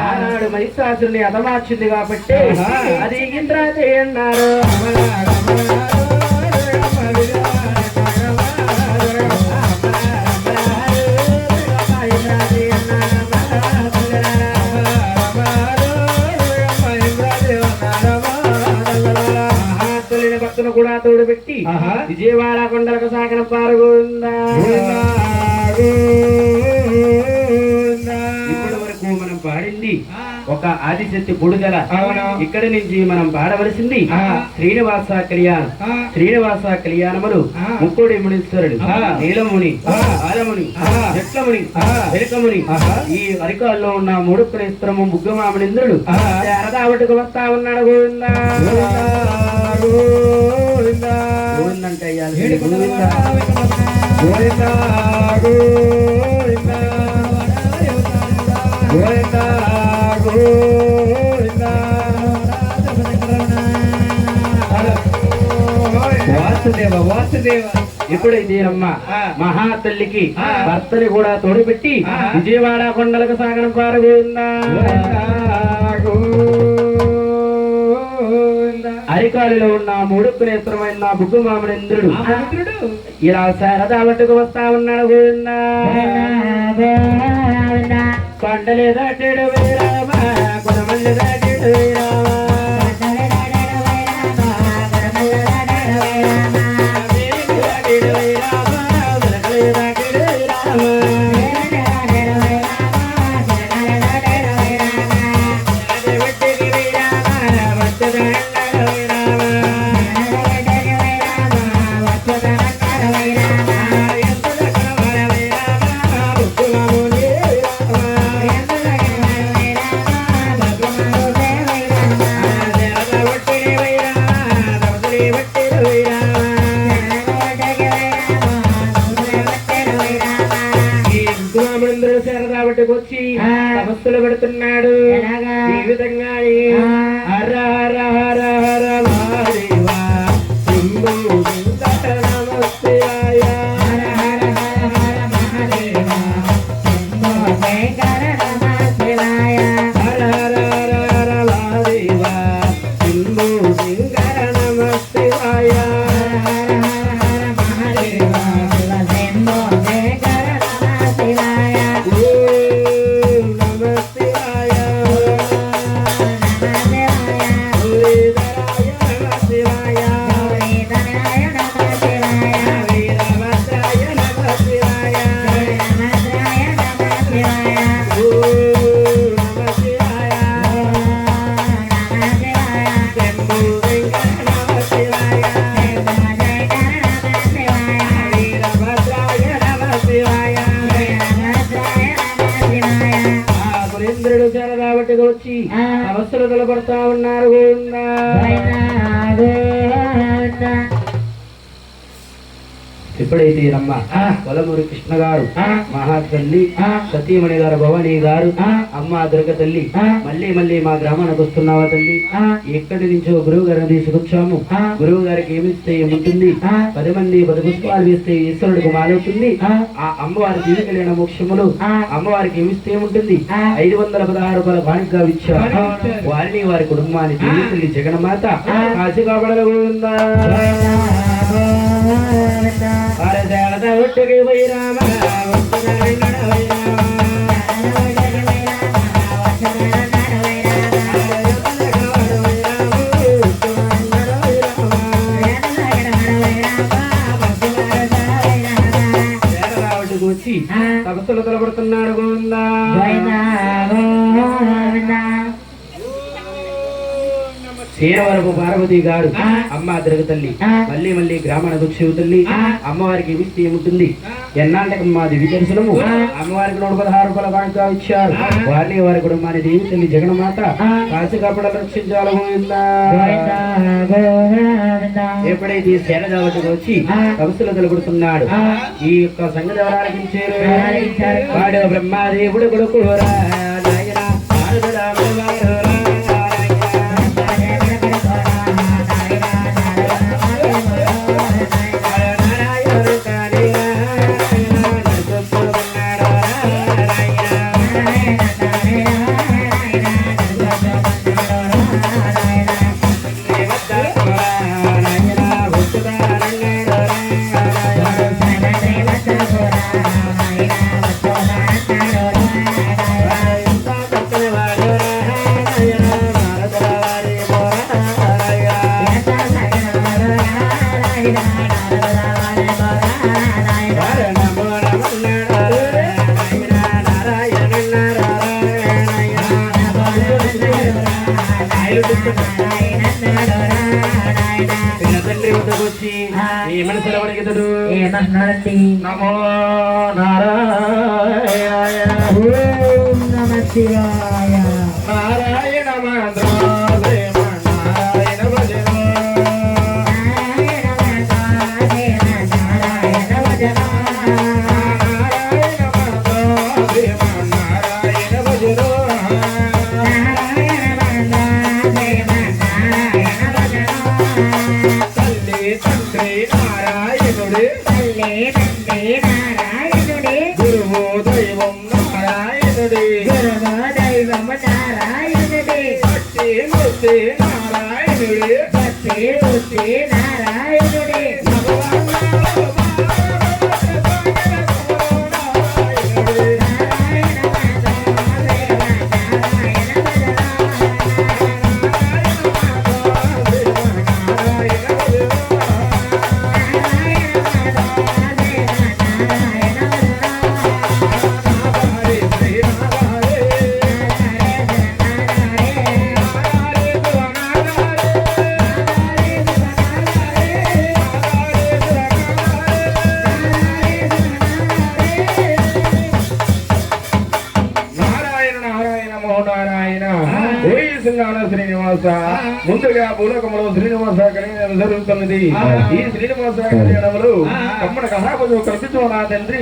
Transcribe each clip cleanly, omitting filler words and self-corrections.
ఆనాడు మహిషాసురుని అదమార్చింది కాబట్టి అది ఇంద్రాది అన్నారు. భక్తులు కూడా తోడు పెట్టి విజయవాడ కొండలకు సాగిన పాల్గొందా. ఇప్పటి వరకు మనం పాడింది ఒక ఆదిశక్తి పొడుదల. ఇక్కడి నుంచి మనం పాడవలసింది శ్రీనివాస కళ్యాణం. శ్రీనివాస కళ్యాణములు ముక్కోడి మునీశ్వరుడు, నీలముని, ఆలముని, జట్లముని, వెనుకముని, ఈ అరికాల్లో ఉన్న మూడుకునేశ్వరము బుగ్గమామనింద్రుడు అరదావటుకు వస్తా ఉన్నాడు. గోవిందా గోవిందంటే గోవిందా గోవిందా గోవిందా వాసుదేవ వాసుదేవ. ఎప్పుడైతే అమ్మ మహాతల్లికి భర్తని కూడా తోడుపెట్టి విజయవాడ కొండలకు సాగడం పాల్గొందా. అరికాలిలో ఉన్న మూడుకునేశ్వరమైన బుగ్గుమామనింద్రుడు ఇలా శారదావట్టుకు వస్తా ఉన్నాడు. గోవిందా కొండలే దాటాడు వీరామ, కొనమల్లి దాటాడు వీరామ, వచ్చి తపస్సులు పెడుతున్నాడు. ఈ విధంగా హర హర హర హర మహాదేవా శంభో శంకర నమస్తేయ, హర హర హర హర మహాదేవా శంభో శంకర నమస్తేయ, హర హర హర హర మహాదేవా శంభో శంకర నమస్తేయ, హర హర హర హర మహాదేవా శంభో శంకర నమస్తేయ. వచ్చి అవస్థలు తలపడతా ఉన్నారు. ఎప్పుడైతే రమ్మ కొలమూరి కృష్ణ గారు, మహాతల్లి సతీమణి గారు, భవానీ గారు, అమ్మ దుర్గ తల్లి మళ్ళీ మళ్ళీ మా గ్రామానికి వస్తున్నావా తల్లి, ఎక్కడి నుంచో గురువు గారిని తీసుకొచ్చాము, గురువు గారికి ఏమిస్తే ఏముంటుంది, 10 మంది 10 పుష్పాలు వేస్తే ఈశ్వరుడికి మాలవుతుంది, ఆ అమ్మవారి దీవికలైన మోక్షములు అమ్మవారికి ఏమిస్తే ఏముంటుంది, 516 రూపాయల బాణిగా ఇచ్చారు. వారిని వారి కుటుంబాన్ని తల్లి జగన్మాత కాశీ కాపాడగలుగుతుందా. ఒట్టుకి వైరామ వచ్చి తపస్సులు తలపడుతున్నాడు. గోవిందా శ్రీవరపు పార్వతి గారు, అమ్మ దుర్గ తల్లి మళ్ళీ మళ్ళీ గ్రామాన దుక్షివ తల్లి అమ్మవారికి ఏమిస్తే ఏముంటుంది, ఎన్నాళ్ళకి మా దివి దర్శనము అమ్మవారికి 116 రూపాయల కానుక ఇచ్చారు. వారిని వారి కుటుంబాన్ని దేవి తల్లి జగన్మాత కాశీ కాపాడ రక్షించాలి. ఎప్పుడైతే శరణవతికి వచ్చి తపస్సులు తలపడుతున్నాడు. ఈ యొక్క సంగతి ఎవరాలకించారు, వాడు బ్రహ్మదేవుడు కొడుకు ఈ మనసులో వణికితుడు ఏమన్నాడండి? నమో నారాయణాయ ఓం నమ శివాయ. నారాయణ మంత్రాలయ నారాయణ భజన నారాయణ మంత్రాలయ నారాయణ భజన. నారాయణ మంత్రాలయ నారాయణ భజన నారాయణ మంత్రాలయ నారాయణ భజన. తల్లి తండ్రి నారాయణుడే తల్లి తండ్రి నారాయణుడే. గురువు దైవం నారాయణుడే గురువు దైవం నారాయణుడే. భక్తి మూర్తి నారాయణుడే భక్తి మూర్తి నారాయణుడే. నారాయణ మంత్రాలయ నారాయణ భజన. శ్రీనివాస ముందుగా భూలోకములో శ్రీనివాస కళ్యాణం జరుగుతున్నది. ఈ శ్రీనివాస కళ్యాణములు కమ్మన కహాపదు కల్పించు నా తండ్రి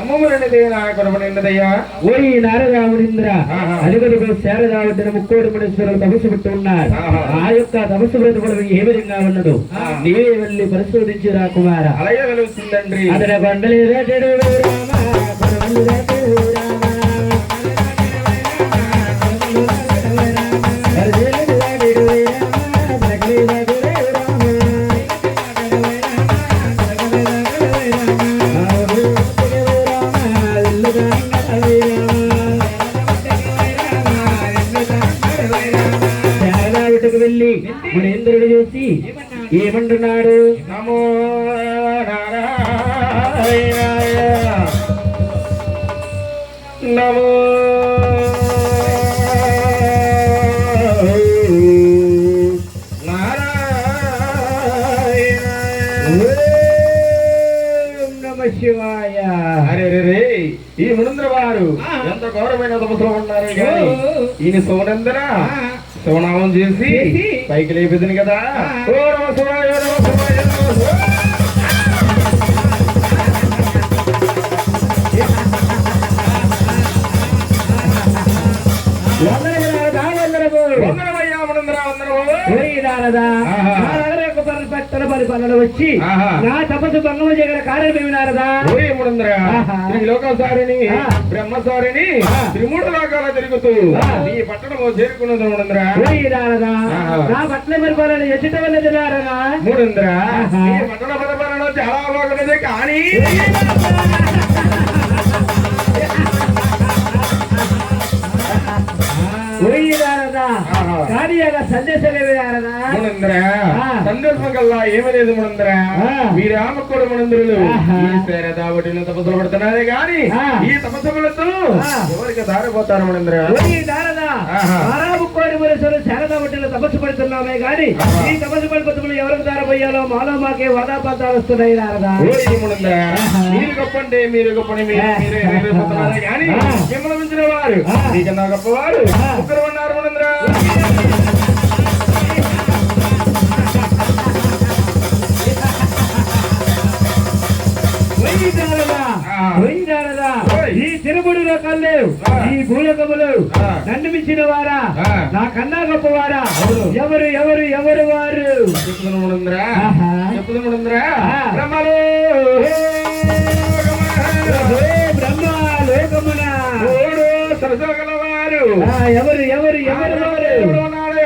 అమ్మమ్మనిదే నా కొరమనిన్నదయ్యా. ఓయి నారదామునింద్ర అలుగురు శారదావుడిన ముక్కోడి మునీశ్వరులు తపస్సు పెట్టి ఉన్నారు. ఆ యొక్క తపస్సు వ్రతములు ఏ విధంగా ఉన్నదో నీవే వెళ్ళి పరిశోధించి రా కుమార. అలాగే వెలుగుతుందండి. అతని బండలి రాజడు రామ కొరవలు రాజడు రామ అర్జునుడు రాజడు రామ బగలి రాజడు రామ శారదావుటకు వెళ్ళి మునీంద్రుడు చూసి ఏమంటున్నాడు? నమో నారాయణాయ నమో నారాయణాయ. ఓం నమ శివాయ. అరే రే రే ఈ మునంద్ర వారు ఎంత ఘోరమైన తపస్సులో ఉన్నారు కానీ ఈయన సోనందర శివనామం చేసి పైకి లేపిదిని కదా. ఓ నమ శివాయ, నమ శివాయ, నమ శివాయ. వందనమయ్యా మునందర, వందనము. పరిపాలన వచ్చి ఆహా. నా తపస్సు భంగము చేయగల కారణమేమి నారదా? ఓయ్ మునందర, ఆహా. త్రిలోకసారిని ఆ. బ్రహ్మసారిని త్రిమూడు లోకాల తిరుగుతూ ఈ పట్టణము చేరుకున్నది మునందర. ఓయి నారదా, ఆహా. నా పట్ల పరిపాలన ఎచ్చట వెళ్ళదు నారదా? మునందర, ఆహా. ఈ పట్టణ పరిపాలన చాలా బాగున్నది కానీ ఓయి నారదా, ఆహా. కానీ అలా సందేశమేమి నారదా? మునందర, ఆ. సందర్భం కల్లా ఏమీ లేదు మునందర. ఆ. వీరామకుడు మునందరులు ఆహా. ఈ శారదావటిని తపస్సులు పడుతున్నారే గాని ఆ. ఈ తపస్సులతో ఆ. ఎవరికి దారిపోతారు మునందర. ఓయి నారదా, ఆహా. మారాబు కోడి మురేశ్వరుడు శారదా ఒడ్డులో తపస్సు పడుతున్నామే గాని ఆహా. ఈ తపస్సు పడిపోతులు ఎవరికి దారపోయాలో మాలో మాకే వాదాపాతాలు వస్తున్నాయి నారదా? ఓయ్ మునందర, ఆహా. మీరు గొప్పంటే మీరు గొప్పని మీరే పోతున్నారే గాని ఆ. మిమ్మల్ని మించిన వారు ఆ. మీకన్నా గొప్పవారు ఆ. ముగ్గురు ఉన్నారు మునందర. ఓయి నారదా, ఆ. ఓయి నారదా, ఓయ్. ఈ తిరుముడు లోకాలు ఆ. ఈ భూలోకములు ఆ. నన్ను మించిన వారా ఆ. నా కన్నా గొప్పవారా? అవును. ఎవరు ఎవరు ఎవరు వారు? చెప్పుదును మునందర, ఆహా. చెప్పుదు మునందర. ఆ. బ్రహ్మలో హే బ్రహ్మ లోకమున ఓడు సరసగలవారు ఎవరు ఎవరు ఎవరు వారు? దేవుడు ఉన్నాడు.